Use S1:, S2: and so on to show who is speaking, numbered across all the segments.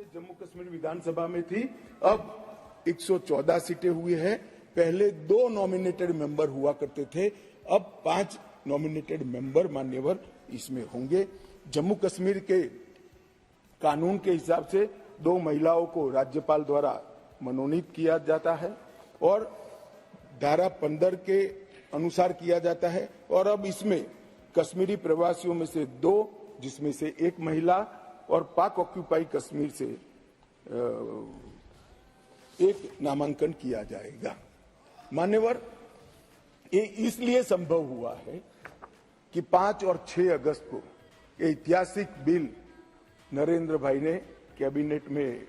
S1: जम्मू कश्मीर विधानसभा में थी, अब 114 सीटें हुई है। पहले 2 नॉमिनेटेड मेंबर हुआ करते थे, अब 5 नॉमिनेटेड मेंबर मान्यवर इसमें होंगे। जम्मू कश्मीर के कानून के हिसाब से 2 महिलाओं को राज्यपाल द्वारा मनोनीत किया जाता है और धारा 15 के अनुसार किया जाता है। और अब इसमें कश्मीरी प्रवासियों में से 2, जिसमें से 1 महिला, और पाक ऑक्यूपाई कश्मीर से 1 नामांकन किया जाएगा। मान्यवर, ये इसलिए संभव हुआ है कि 5 और 6 अगस्त को ये ऐतिहासिक बिल नरेंद्र भाई ने कैबिनेट में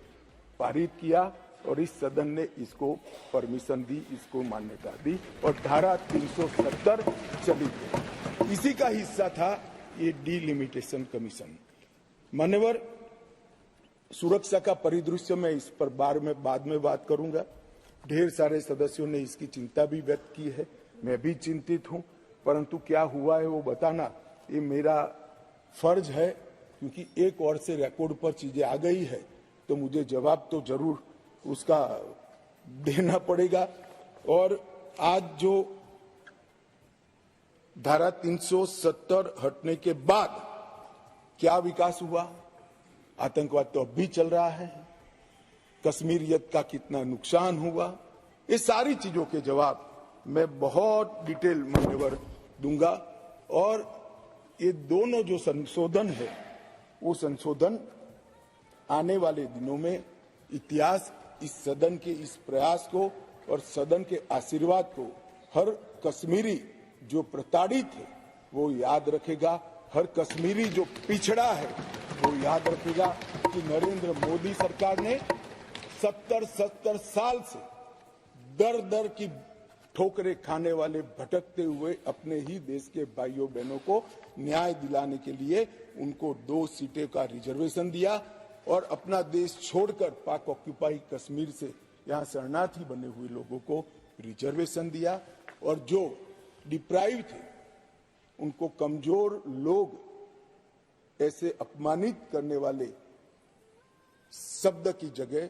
S1: पारित किया और इस सदन ने इसको परमिशन दी, इसको मान्यता दी और धारा 370 चली गई। इसी का हिस्सा था ये डिलिमिटेशन कमीशन। मान्यवर, सुरक्षा का परिदृश्य में इस पर बाद में बात करूंगा। ढेर सारे सदस्यों ने इसकी चिंता भी व्यक्त की है, मैं भी चिंतित हूं, परंतु क्या हुआ है वो बताना ये मेरा फर्ज है, क्योंकि एक ओर से रिकॉर्ड पर चीजें आ गई है तो मुझे जवाब तो जरूर उसका देना पड़ेगा। और आज जो धारा 370 हटने के बाद क्या विकास हुआ, आतंकवाद तो अब भी चल रहा है, कश्मीरियत का कितना नुकसान हुआ, ये सारी चीजों के जवाब मैं बहुत डिटेल मान्यवर दूंगा। और ये दोनों जो संशोधन है वो संशोधन आने वाले दिनों में इतिहास इस सदन के इस प्रयास को और सदन के आशीर्वाद को हर कश्मीरी जो प्रताड़ित है वो याद रखेगा, हर कश्मीरी जो पिछड़ा है वो याद रखेगा कि नरेंद्र मोदी सरकार ने 70 साल से दर दर की ठोकरें खाने वाले भटकते हुए अपने ही देश के भाइयों बहनों को न्याय दिलाने के लिए उनको 2 सीटें का रिजर्वेशन दिया और अपना देश छोड़कर पाक ऑक्यूपाई कश्मीर से यहाँ शरणार्थी बने हुए लोगों को रिजर्वेशन दिया। और जो डिप्राइव थे उनको, कमजोर लोग ऐसे अपमानित करने वाले शब्द की जगह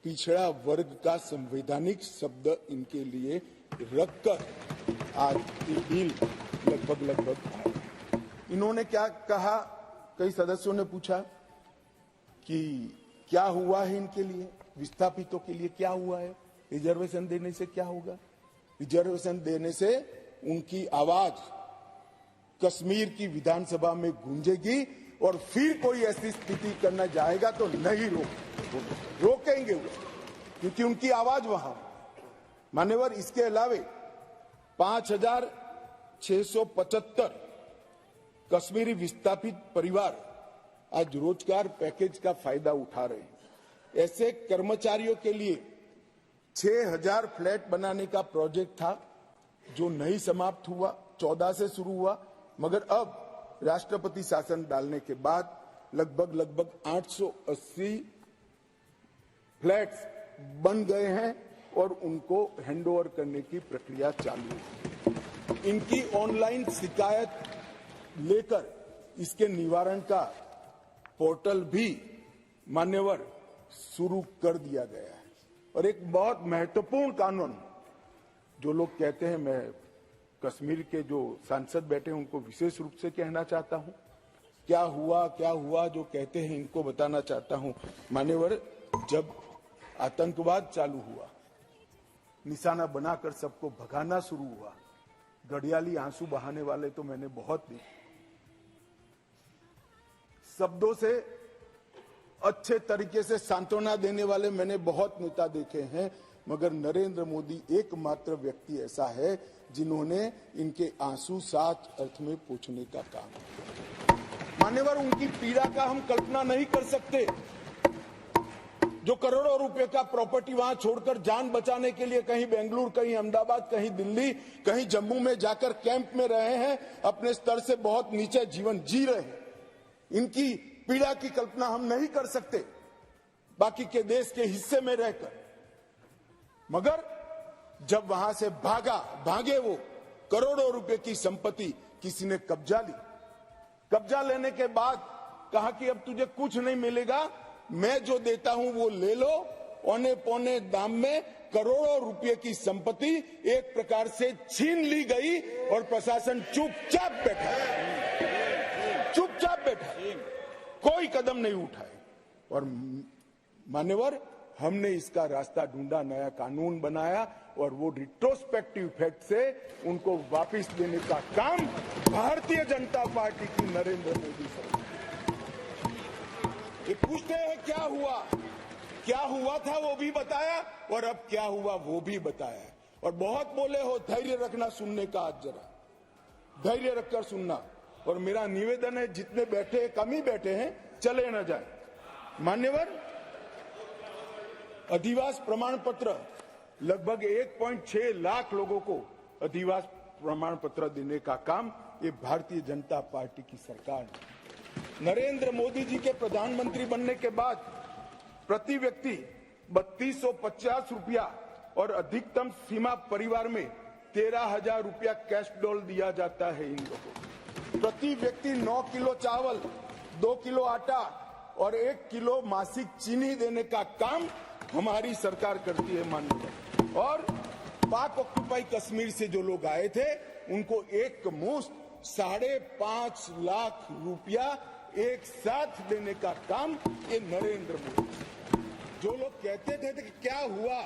S1: पिछड़ा वर्ग का संवैधानिक शब्द इनके लिए रखकर आज ये बिल लगभग आए। इन्होंने क्या कहा, कई सदस्यों ने पूछा कि क्या हुआ है इनके लिए, विस्थापितों के लिए क्या हुआ है, रिजर्वेशन देने से क्या होगा। रिजर्वेशन देने से उनकी आवाज कश्मीर की विधानसभा में गूंजेगी और फिर कोई ऐसी स्थिति करना जाएगा तो नहीं रोकेंगे वो, क्योंकि उनकी आवाज वहां। मान्यवर, इसके अलावे 5675 कश्मीरी विस्थापित परिवार आज रोजगार पैकेज का फायदा उठा रहे हैं। ऐसे कर्मचारियों के लिए 6000 फ्लैट बनाने का प्रोजेक्ट था जो नहीं समाप्त हुआ, 14 से शुरू हुआ, मगर अब राष्ट्रपति शासन डालने के बाद लगभग 880 फ्लैट्स बन गए हैं और उनको हैंडओवर करने की प्रक्रिया चालू है। इनकी ऑनलाइन शिकायत लेकर इसके निवारण का पोर्टल भी मान्यवर शुरू कर दिया गया है। और एक बहुत महत्वपूर्ण कानून, जो लोग कहते हैं, मैं कश्मीर के जो सांसद बैठे हैं उनको विशेष रूप से कहना चाहता हूं, क्या हुआ जो कहते हैं इनको बताना चाहता हूं। मान्यवर, जब आतंकवाद चालू हुआ, निशाना बनाकर सबको भगाना शुरू हुआ, घड़ियाली आंसू बहाने वाले तो मैंने बहुत देखे, शब्दों से अच्छे तरीके से सांत्वना देने वाले मैंने बहुत नेता देखे हैं, मगर नरेंद्र मोदी एकमात्र व्यक्ति ऐसा है जिन्होंने इनके आंसू साथ अर्थ में पोंछने का काम किया। मान्यवर, उनकी पीड़ा का हम कल्पना नहीं कर सकते, जो करोड़ों रुपए का प्रॉपर्टी वहां छोड़कर जान बचाने के लिए कहीं बेंगलुरु, कहीं अहमदाबाद, कहीं दिल्ली, कहीं जम्मू में जाकर कैंप में रहे हैं, अपने स्तर से बहुत नीचे जीवन जी रहे हैं। इनकी पीड़ा की कल्पना हम नहीं कर सकते बाकी के देश के हिस्से में रहकर, मगर जब वहां से भागे वो, करोड़ों रुपए की संपत्ति किसी ने कब्जा ली। कब्जा लेने के बाद कहा कि अब तुझे कुछ नहीं मिलेगा, मैं जो देता हूं वो ले लो, औने पौने दाम में करोड़ों रुपए की संपत्ति एक प्रकार से छीन ली गई और प्रशासन चुपचाप बैठा, चुपचाप बैठा, कोई कदम नहीं उठाए। और मान्यवर, हमने इसका रास्ता ढूंढा, नया कानून बनाया और वो रिट्रोस्पेक्टिव इफेक्ट से उनको वापस देने का काम भारतीय जनता पार्टी की नरेंद्र मोदी सरकार। ये पूछते हैं क्या हुआ, क्या हुआ था वो भी बताया और अब क्या हुआ वो भी बताया। और बहुत बोले हो, धैर्य रखना सुनने का, आज जरा धैर्य रखकर सुनना। और मेरा निवेदन है, जितने बैठे हैं कम ही बैठे हैं, चले न जाए। मान्यवर, अधिवास प्रमाण पत्र लगभग 1.6 लाख लोगों को अधिवास प्रमाण पत्र देने का काम ये भारतीय जनता पार्टी की सरकार ने। नरेंद्र मोदी जी के प्रधानमंत्री बनने के बाद प्रति व्यक्ति 3250 रुपया और अधिकतम सीमा परिवार में 13,000 रुपया कैश डॉल दिया जाता है इन लोगों को। प्रति व्यक्ति 9 किलो चावल, 2 किलो आटा और 1 किलो मासिक चीनी देने का काम हमारी सरकार करती है माननीय। और पाक ऑक्युपाई कश्मीर से जो लोग आए थे उनको एक मुश्त 5.5 लाख रुपया एक साथ देने का काम ये नरेंद्र मोदी। जो लोग कहते थे कि क्या हुआ,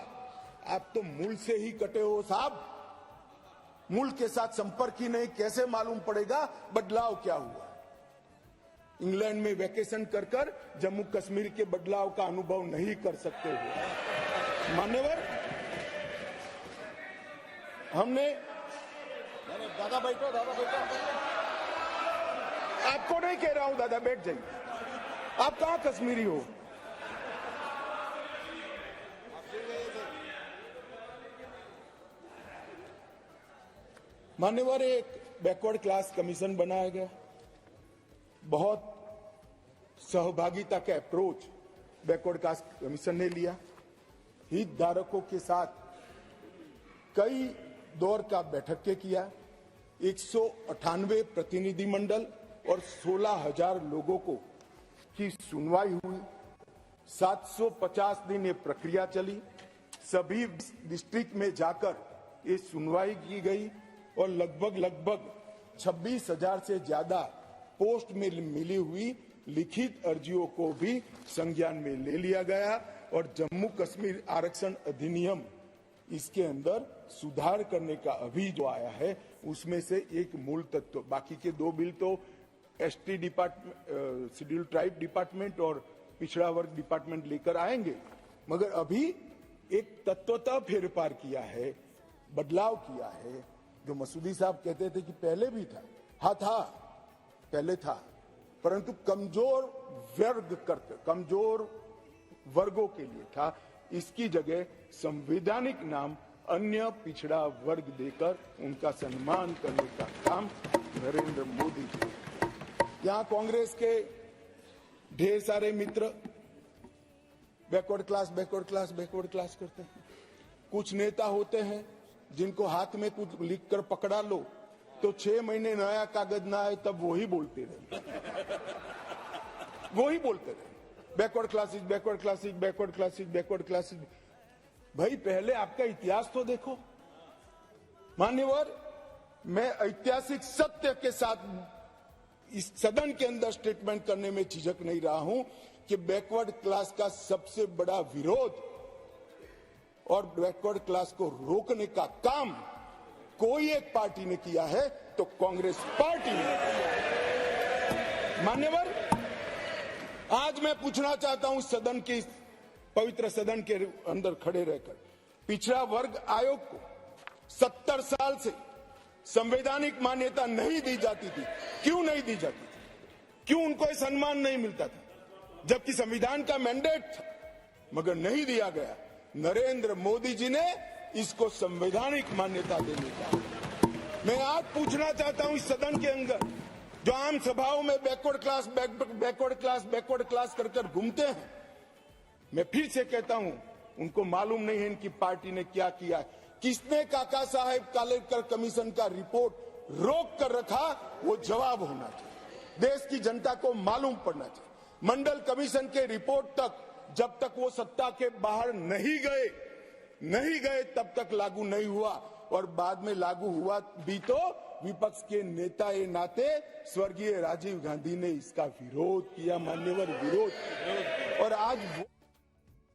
S1: आप तो मूल से ही कटे हो साहब, मूल के साथ संपर्क ही नहीं, कैसे मालूम पड़ेगा बदलाव क्या हुआ। इंग्लैंड में वैकेशन कर कर जम्मू कश्मीर के बदलाव का अनुभव नहीं कर सकते हो मान्यवर। हमने दादा बैठो, दादा बैठो, आपको नहीं कह रहा हूं दादा, बैठ जाइए। आप कहां कश्मीरी हो? मान्यवर, एक बैकवर्ड क्लास कमीशन बनाया गया, बहुत सहभागिता का अप्रोच बैकवर्ड क्लास कमीशन ने लिया। हितधारकों के साथ कई दौर का बैठक के किया, 198 प्रतिनिधिमंडल और 16,000 लोगों को की सुनवाई हुई। 750 दिन ये प्रक्रिया चली, सभी डिस्ट्रिक्ट में जाकर ये सुनवाई की गई और लगभग 26,000 से ज्यादा पोस्ट में मिली हुई लिखित अर्जियों को भी संज्ञान में ले लिया गया। और जम्मू कश्मीर आरक्षण अधिनियम, इसके अंदर सुधार करने का अभी जो आया है उसमें से एक मूल तत्व, बाकी के 2 बिल तो ST department, schedule tribe department और पिछड़ा वर्ग डिपार्टमेंट लेकर आएंगे, मगर अभी एक तत्वतः फेरफार किया है, बदलाव किया है। जो मसूदी साहब कहते थे कि पहले भी था, हाँ था, पहले था, परंतु कमजोर वर्गों के लिए था। इसकी जगह संवैधानिक नाम अन्य पिछड़ा वर्ग देकर उनका सम्मान करने का काम नरेंद्र मोदी जी। यहां कांग्रेस के ढेर सारे मित्र बैकवर्ड क्लास करते हैं। कुछ नेता होते हैं जिनको हाथ में कुछ लिखकर पकड़ा लो तो 6 महीने नया कागज ना आए तब वही बोलते रहे, बैकवर्ड क्लासेस। भाई पहले आपका इतिहास तो देखो मान्यवर। मैं ऐतिहासिक सत्य के साथ इस सदन के अंदर स्टेटमेंट करने में झिझक नहीं रहा हूं कि बैकवर्ड क्लास का सबसे बड़ा विरोध और बैकवर्ड क्लास को रोकने का काम कोई एक पार्टी ने किया है तो कांग्रेस पार्टी ने किया। मान्यवर, आज मैं पूछना चाहता हूं सदन के, पवित्र सदन के अंदर खड़े रहकर, पिछड़ा वर्ग आयोग को 70 साल से संवैधानिक मान्यता नहीं दी जाती थी। क्यों नहीं दी जाती थी? क्यों उनको सम्मान नहीं मिलता था, जबकि संविधान का मैंडेट था, मगर नहीं दिया गया। नरेंद्र मोदी जी ने इसको संवैधानिक मान्यता देने का। मैं आज पूछना चाहता हूं इस सदन के अंदर जो आम सभाओं में बैकवर्ड क्लास कर घूमते हैं, मैं फिर से कहता हूं उनको मालूम नहीं है इनकी पार्टी ने क्या किया है। किसने काका साहेब कालेकर कमीशन का रिपोर्ट रोक कर रखा, वो जवाब होना चाहिए, देश की जनता को मालूम पड़ना चाहिए। मंडल कमीशन के रिपोर्ट तक जब तक वो सत्ता के बाहर नहीं गए तब तक लागू नहीं हुआ, और बाद में लागू हुआ भी तो विपक्ष के नेता के नाते स्वर्गीय राजीव गांधी ने इसका विरोध किया, मान्यवर विरोध किया। और आज